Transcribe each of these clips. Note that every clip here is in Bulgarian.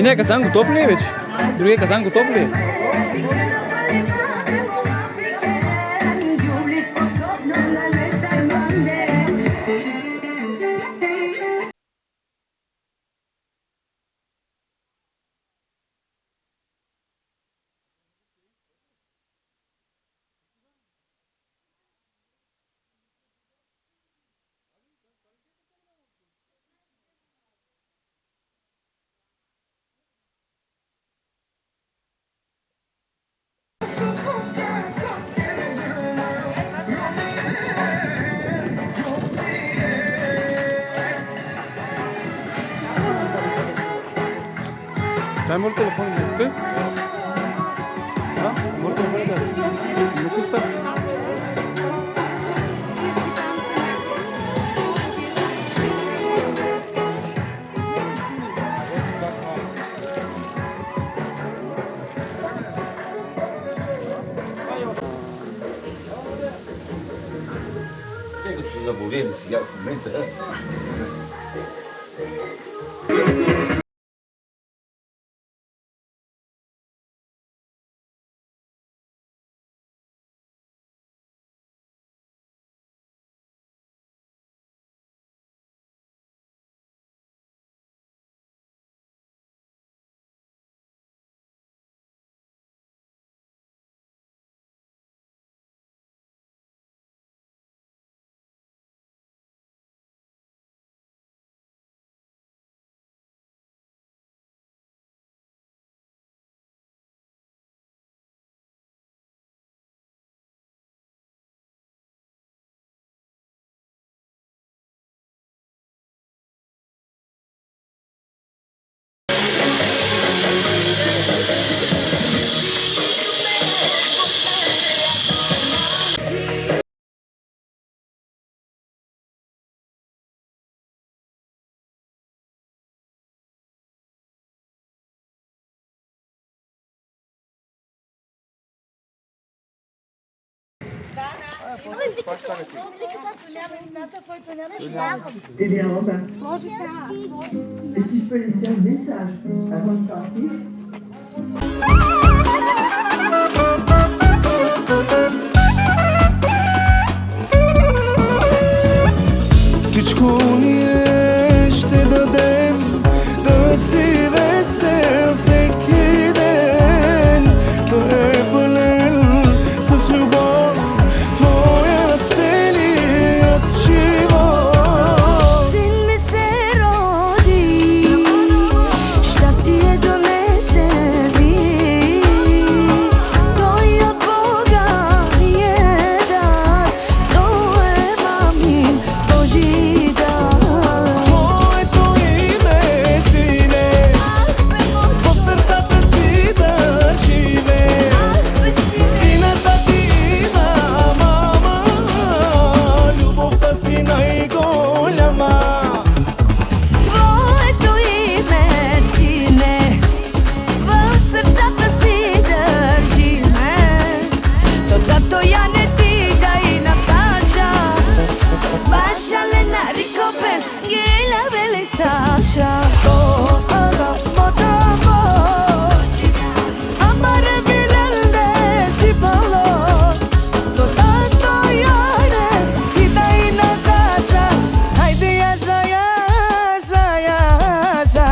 Единия казан готов ли е вече? Другия казан готов ли е? Дай му телефон и ти? Да? Му телефон да. Му пуста. Те като са заболели сега в момента. Évidemment, et si je peux laisser un message avant de partir. Всичко ние ще дадем да си весел всеки ден, да е пълен с любов твоя целият живот. Син ми се роди, щастие донесе ми, той от Бога ни е дар, той е мамин Божи дар. Твоето име, сине, в сърцата си държиме, и на тати и на мама, любовта си най-голяма. Твоето име, сине, в сърцата си държиме, то тато Янетида и Наташа, Баша, Лена, Рикопен, Геля, Вели, Саша. Ana moçamo, amare bilelde si palo, to tanto yare, kita ina casa, haydi yaşa yaşa yaşa.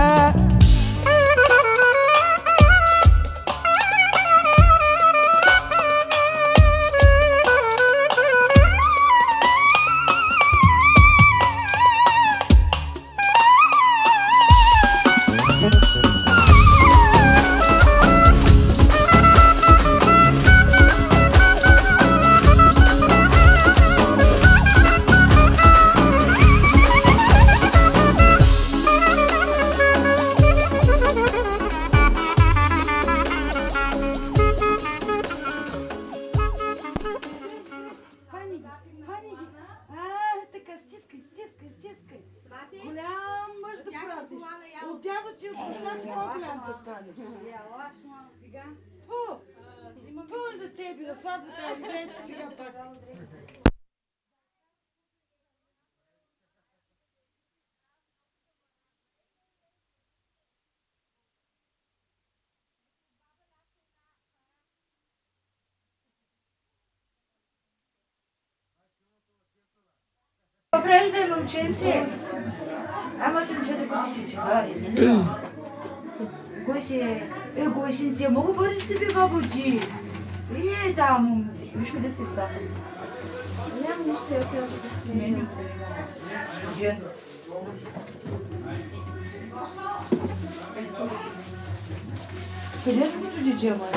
Така, стискай. Голям мъж да празниш. От дядо ти отпусна, ти по-голям да станеш. Пълни за тебе, на сватбата, излече сега пак. Добре, де, момченце? Ама ти ще да купиш си цигари, не? Госинце, мога бъдеш себе бабуджи. Там, виж ми да се става. Нямам нищо, я се още да сменя. Къде е като дече, май?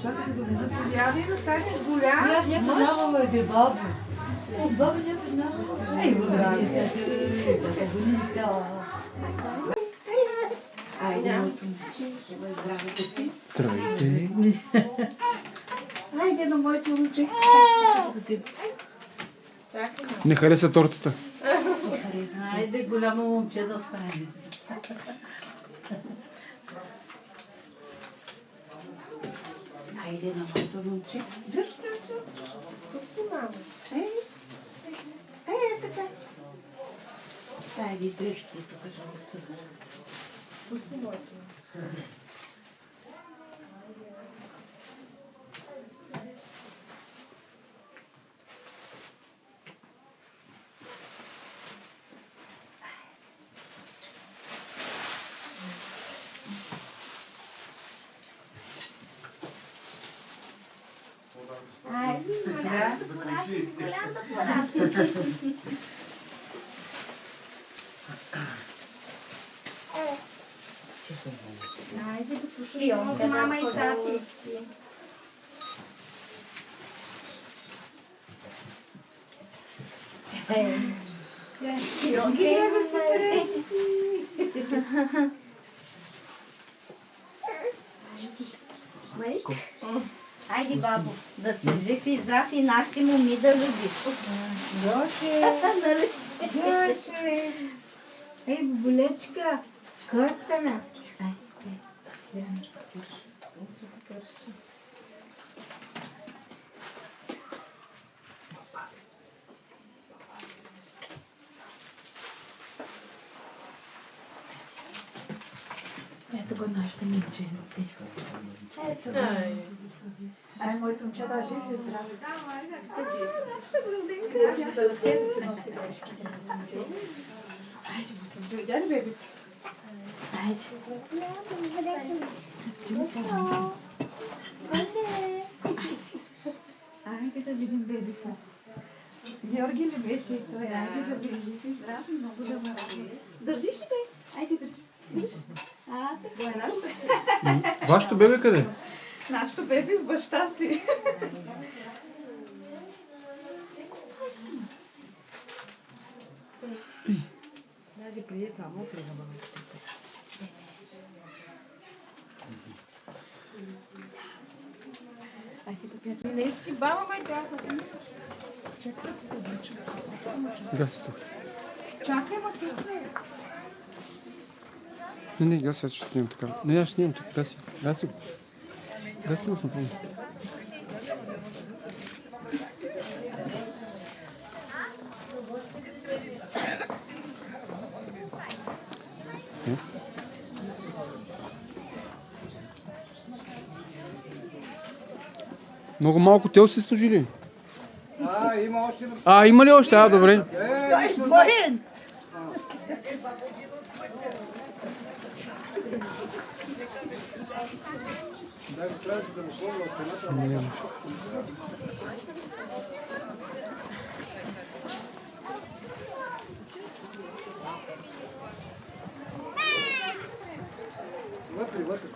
Чакайте да влиза. Заповядай да станеш голям. Аз не познавам, бе, бабу. Баба не познавам. Ей, здравейте. Айде, моето момче. Здравейте си. Здравейте. Айде на моето момче. Чакай. Не хареса тортата. Айде, голямо момче да стане. Айде на моето момче. Дръж, Пусти, мамо. така. Айде, дръжки, тук, пожалуйста. Пусти моето. Айде да слушаш моята мама и тати. Айде, бабо, да си жив и здрав и нашите моми да любиш. Гоше, Гоше. Ей, бабулечка, Костана. Ето го нашите момченци. Ето го. Ай, моето момче да жив и здрав. Ще да расте да си носи бележките на момче. Айде, моето момче, видя ли бебето? Айде. Айде да видим бебето. Георги ли беше и той? Айде да бъде жив и здрав, много да ме радва. Държиш ли бе? Айде, държи. Така. Вашето бебе къде? Нашето беби с баща си. Айде, приди това, му пригъба. Не си ти баба, май тя. Гаси тук. Чакай, ма тук е. Не, гаси, аз ще снимам така. Не, аз ще снимам тук. Гаси. Гаси. Гаси го съм помня. Много малко тел си служили. Има още. Има ли още? Добре. Той е двоен! Дай го трябва да му сложа от цената. Вътре, вътре.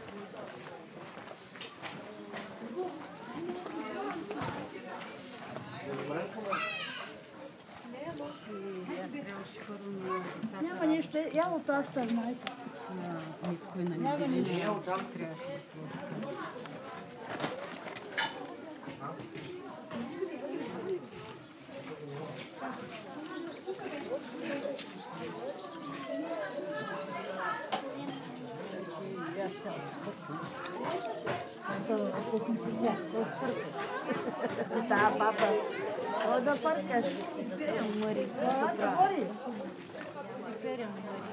Няма нищо, я от тази страна. Няма нищо. Да, баба. О, да паркаш. Перем мъри. Перем мъри.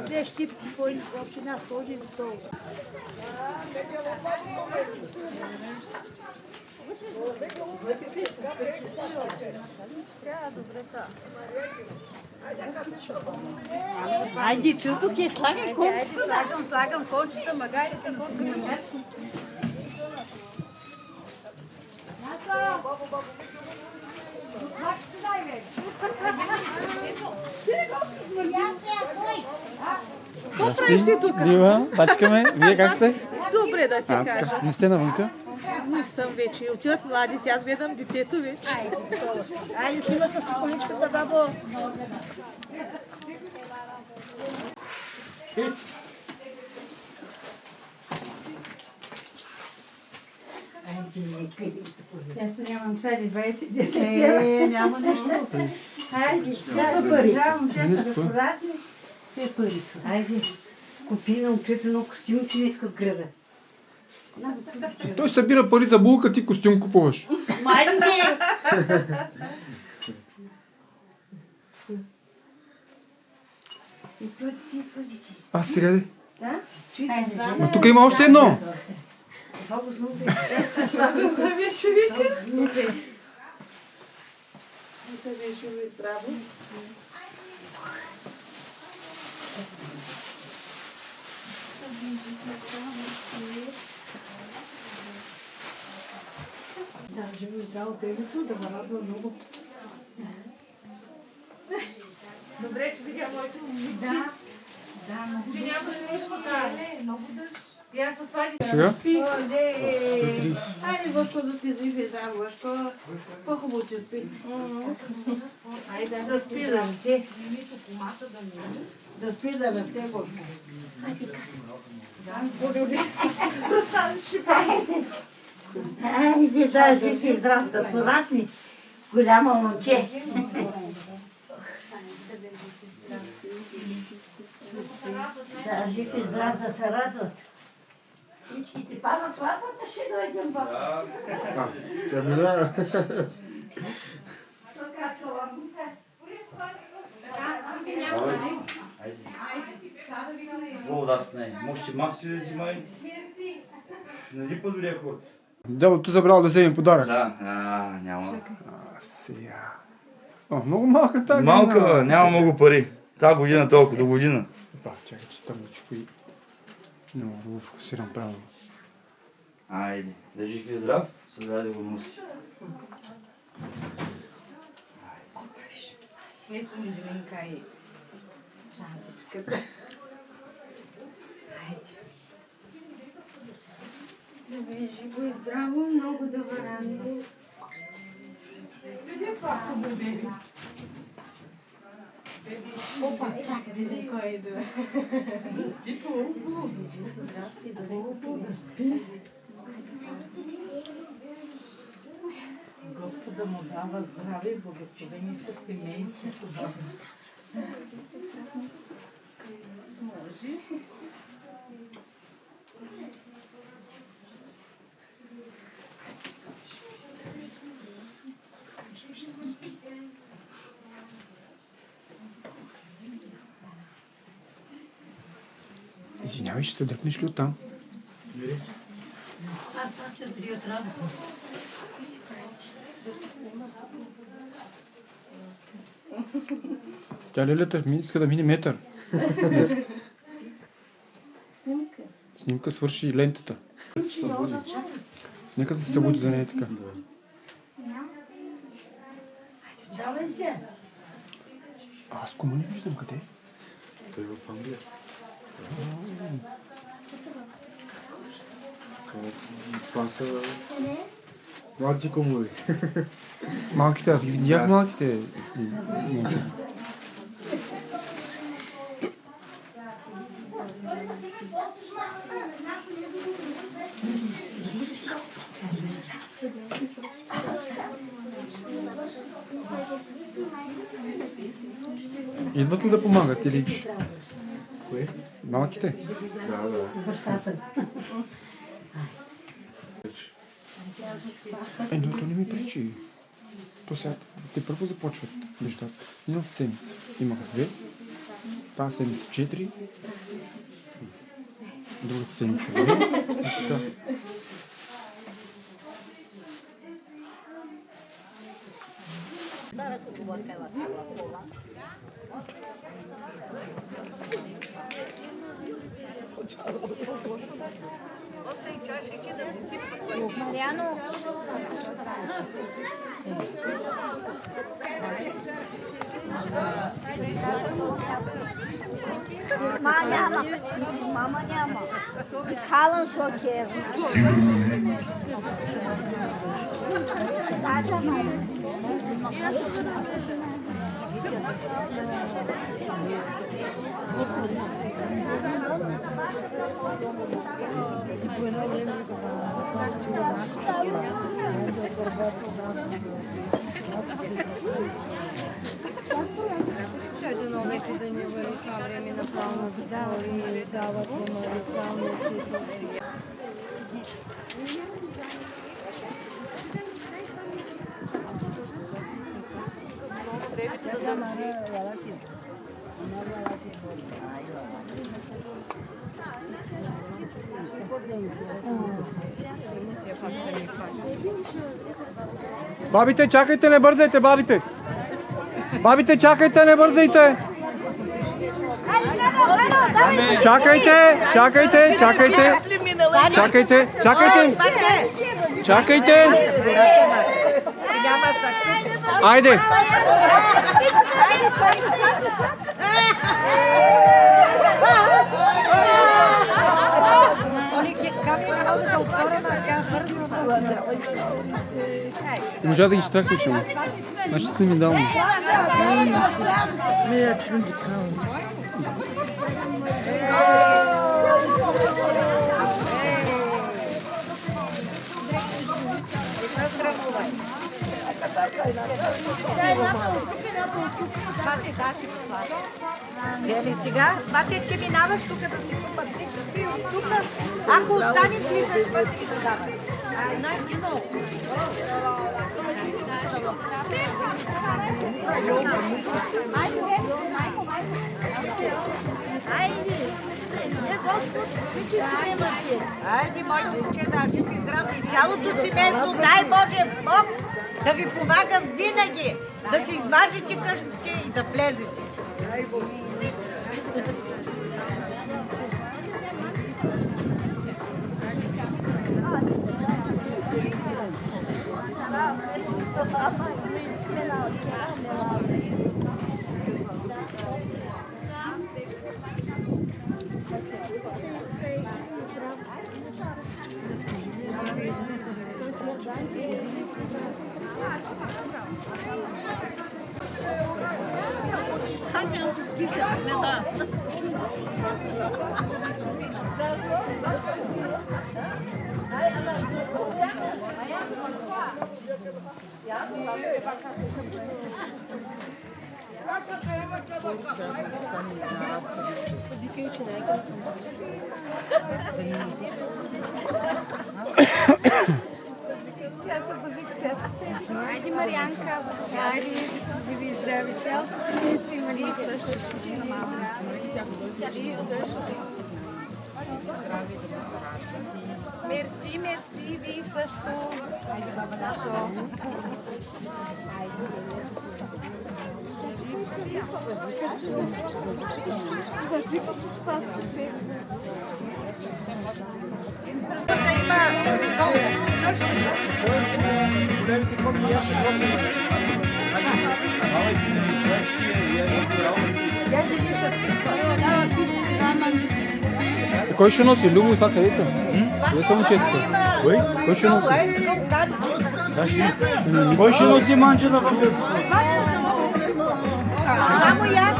Виж ти кой община сложи до това. Айде, чуто ке слагай кончета. Слагам кончета, магарите, колко не може. Какво правиш ти тук? Дива, бачкаме. Вие как сте? Добре да ти кажа. Така. Не сте навънка? Не съм вече. Отиват младите, аз гледам детето вече. Айде, снима с количката, бабо. Аз нямам цели 20 десет. Няма нещо. Хайде, все са пари. Все пари са. Айде, купи на момчето едно костюм, че не иска града. Той събира пари за булка, ти костюм купуваш. Майде! А сега де? Ма тук има още едно. Да, живо и здраво бебето, да ме радва много. Добре, че видя моето момиче. Да, но че няма да не шпатали. Много дъжд. И аз с това Сега? Хайде, Гошко, да си жив да, Гошко. По-хубаво, че спи. Айде, да спи, да расте. Да спи, да расте, Гошко. Айде, да, жив и здрав, да порасни. Голямо момче. Да, жив и здрав, да се радват. Всичките падат сватбата, ще дойдем баба. Тя мина. Вода с нея. Може маски да взимай. Не си подвиря хората. Дядото забрал да вземе подарък. Да, няма. Сега. О, много малка тази. Малка, няма много пари. Та година толкова, до година. Чакай, че там да чупи. Много го фокусирам правилно. Айде, да жив и здрав, създаде го носи. Ето ми Зеленка и чантичката. Айде. Да бе живо и здраво, много да върне. Види пак беби. Опа, чакай да видим кой идва. Спи по-хубаво. Спи. Господа му дава здраве и благословение със семейството. Може. Извинявай, ще се дръпнеш ли оттам? Аз се бри от работа. Тя лелята иска да мине метър. Снимка. Снимка свърши лентата. Нека да се събуди за нея така. Давай се. Аз кому не виждам къде? Той е в Англия. Това са млади комори. Малките, аз ги видях малките. Идват ли да помагат или? Кое? Малките? Да. Бащата. Но то не ми пречи. То сега те първо започват нещата. Миналата седмица имах 2, Тази седмица 4. Другата седмица 2. И така. Мариано. Мама няма. Халан сокер. Едно вече да ни върви това време на плавна закон и дават на рекламите. Бабите, чакайте, не бързайте, бабите! Бабите, чакайте, не бързайте! Чакайте, чакайте, чакайте! Чакайте, чакайте! Чакайте! Айде! Можа да ги щрахте, че му. Значи сте ми дал. Вели сега, сматай, че минаваш тук да си купат всички от тук. Ако останеш, влизаш вътре и да даваш. Айде, мой душче, да живи здрав и цялото семейство, дай Боже Бог да ви помага винаги, да си измажете къщите и да влезете. Тя се позиция с теб. Айде, Марианка. Айде, да сте живи и здрави. Цялото семейство и Мария също. И също. Мерси, мерси, вие също. Айде, баба Дашо. Кой ще носи? Любо и това къде са? Къде са момчетата? Кой? Кой ще носи? Кой ще носи манчета в гъс? Само и аз.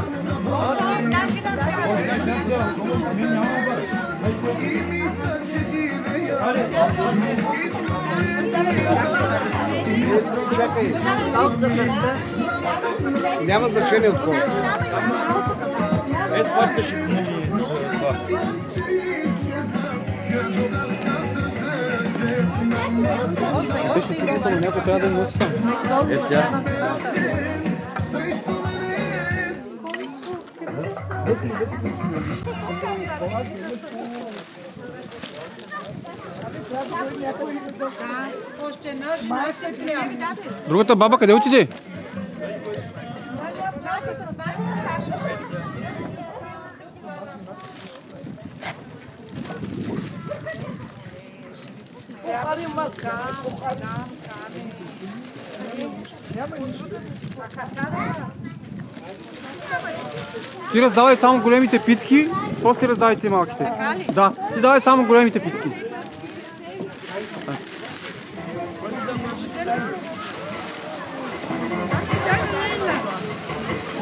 Чакай. Няма значение от кого. Сватка ще помогне. Беше си но някой трябва да носи там. Сега. Другата баба къде отиде? Ти раздавай само големите питки, после раздавайте малките. Да, ти давай само големите питки.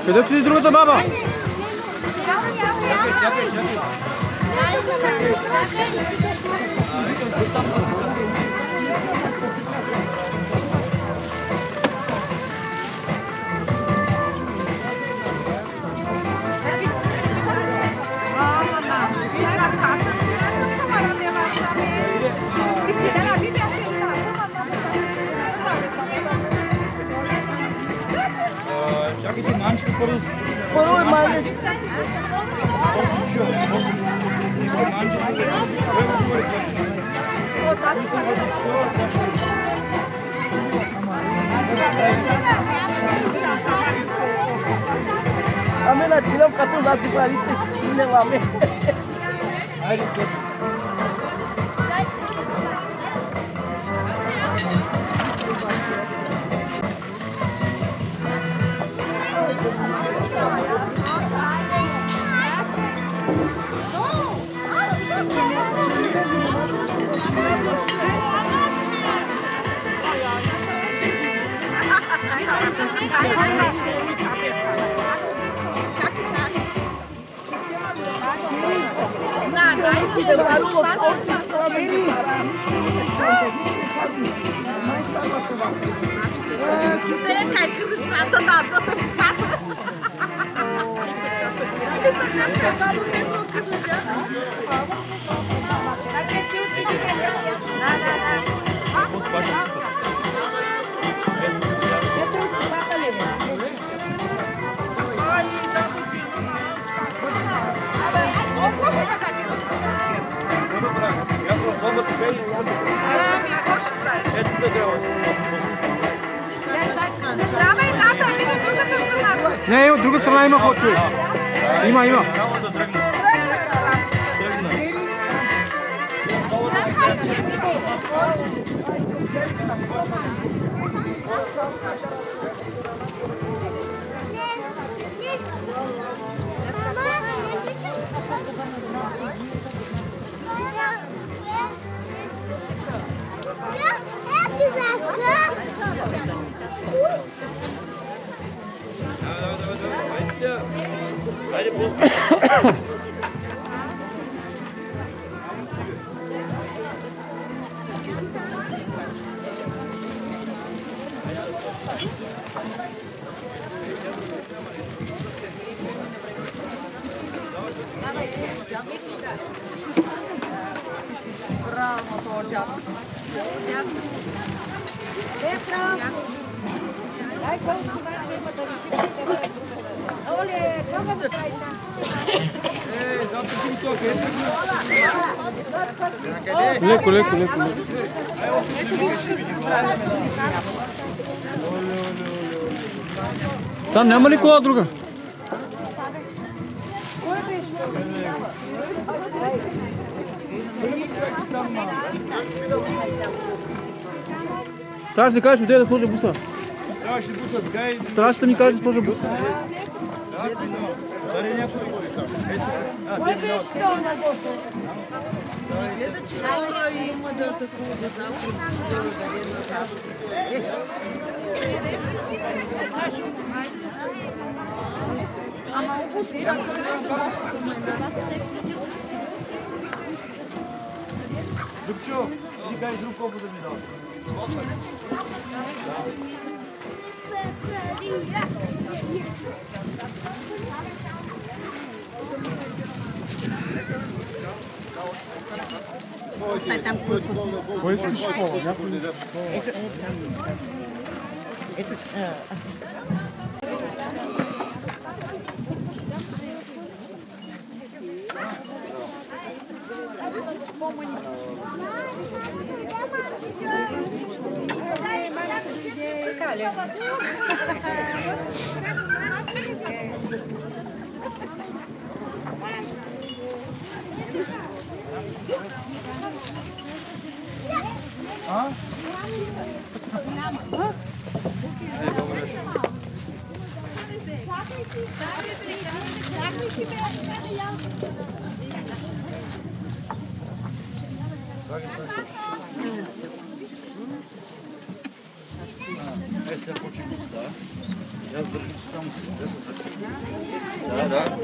Къде отиде другата баба? Чакайте, манчето първо. Първо е мали. Ами на чилам като зад парите. Не маме. Не, от друга страна има ход, човек. Има. Леко. Там няма ли кола друга? Трябваше да кажеш ми да сложа буса. Трябваше да ми кажеш да сложа буса. Любчо, ти дай друг колко да ми дава. Кой искаш кола? Така ли? Сега почи да. Аз държа само си. Да, да.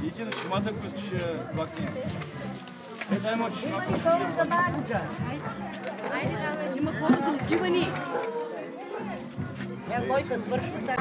Идите на шимата, ако искаш плакни. Дай му шимата. Има хората отивани. Който свършва сега.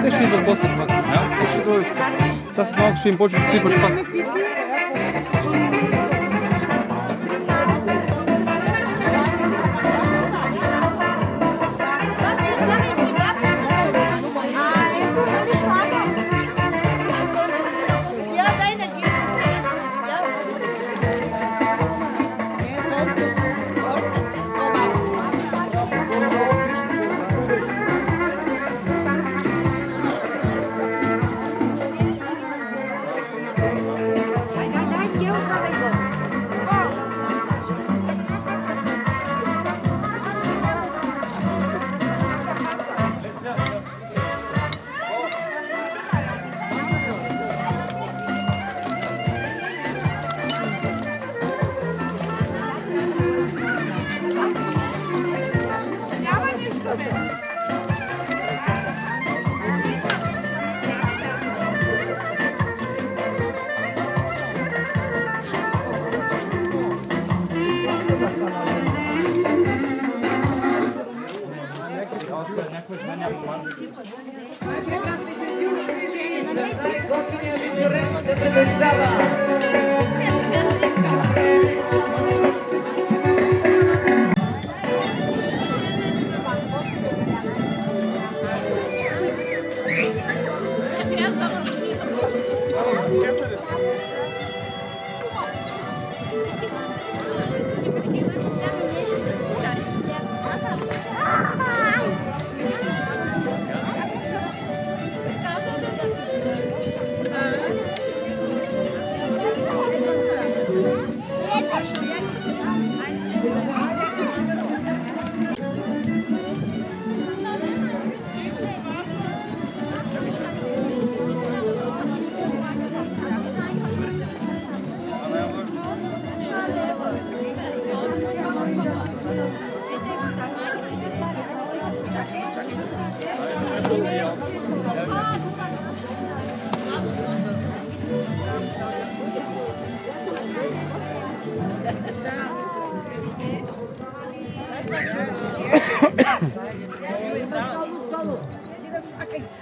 Те ще идват после пак. Те ще дойдат. Сега с малко ще им почва да сипаш пак.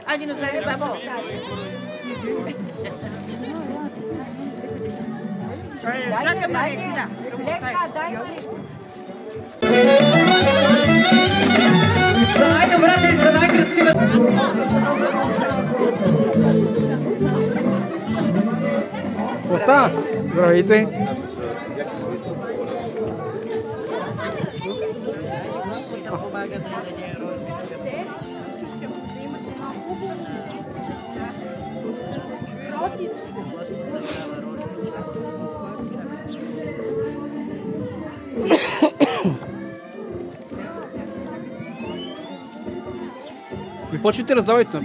Айде на здраве, бабо. Чакай, Мария, лека, дай ме. За най-добрата и за най-красивата. Оста! Здравейте! Ви почвайте раздавайте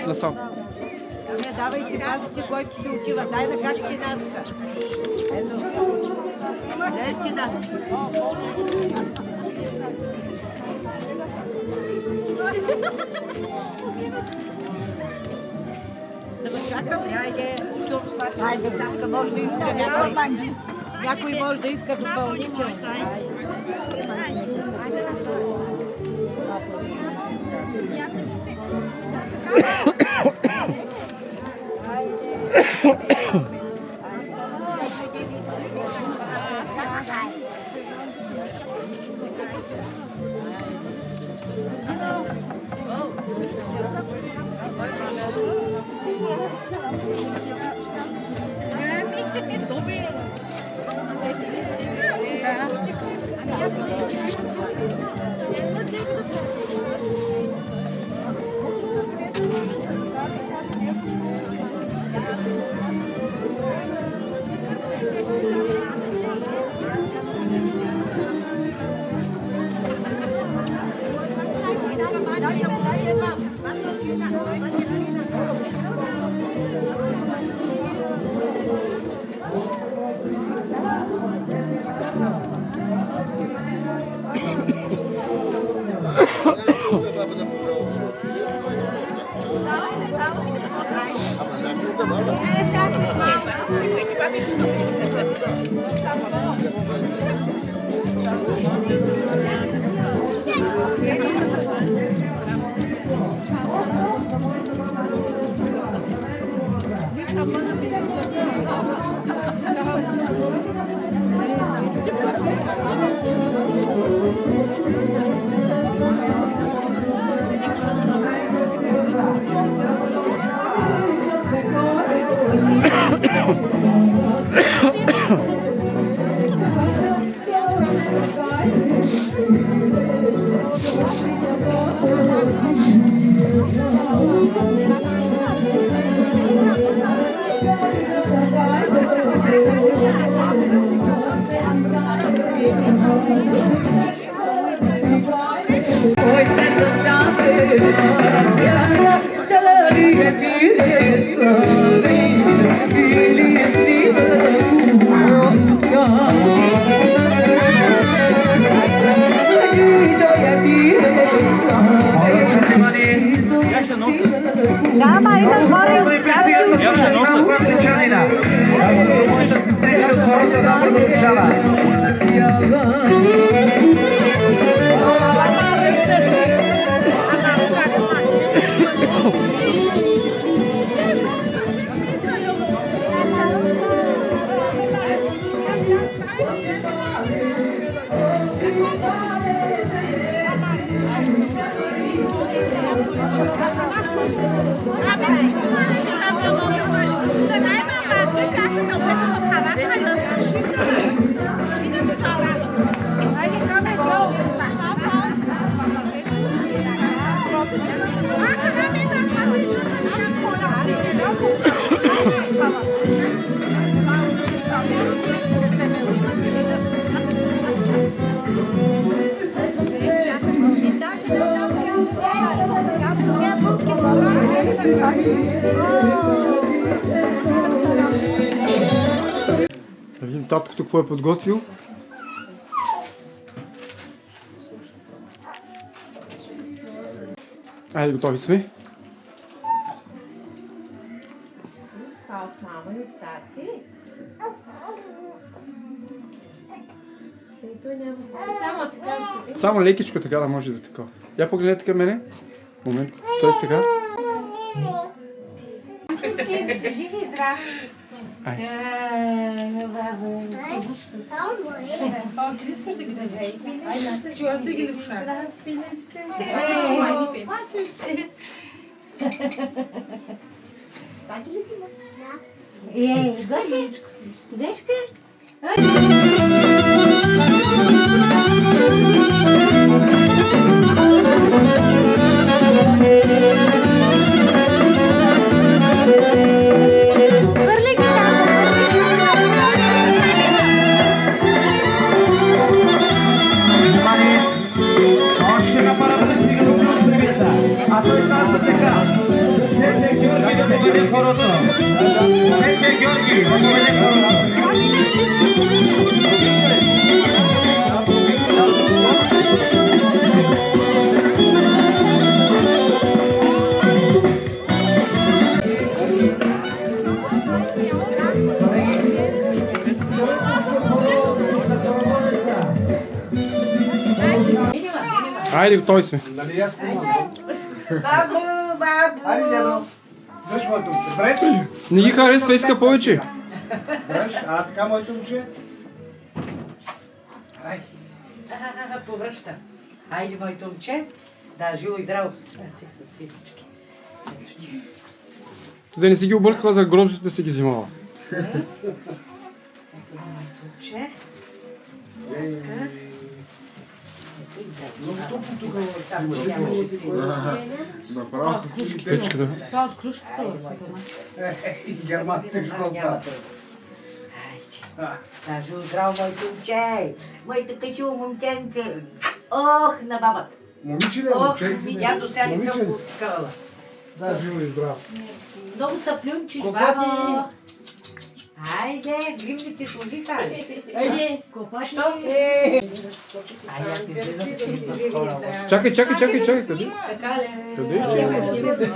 насам. Не давай си казвате, който си отива. Дай да кажа ти наска. Ето. Дай ти наска. Да ме чакам ли? Айде. Айде, танка може да иска някой. Някой може да иска допълнително. Да, ма има хора и от тях си Да видим таткото какво е подготвил. Айде, готови сме. Това от мама и от тати. Ето няма да сте само така. Само лекичко така да може да така. Я погледнете към мене. Момент, стой така. Жив и здрав. Чуваш да ги липша? Гошечко, Гошка. Още на пара да стига до Кръстевията. А той каза така. Светия Георги да поведе хорото. Светия Георги да поведе хорото. Айде, готови сме. Нали аз помагам? Бабо, бабо. Айде, дядо. Дръж моето момче. Дръж. Не ги харесва, иска повече. Дръж. А, така моето момче. Ай. Повръща. Айде, моето момче. Да, живо и здраво. Ти със ситички. Да не си ги объркала за гроздите да си ги взимала. Моето момче. Направо. Птичката. Това от кружката в Германци какво става? Да, живо и здраво, моето момче. Моето красиво момченце. Ох, на бабата. Момиче ли е? Ох, Момче си? я до сега не съм Момиче ли го си? скарала. Да, живо и здраво. Много са плюнчиш, Копати. бабо. Айде, гримните служиха. Айде, копати. Що? Айде, аз излизам, че идват хора. Чакай, къде? Така ли? Къде ще?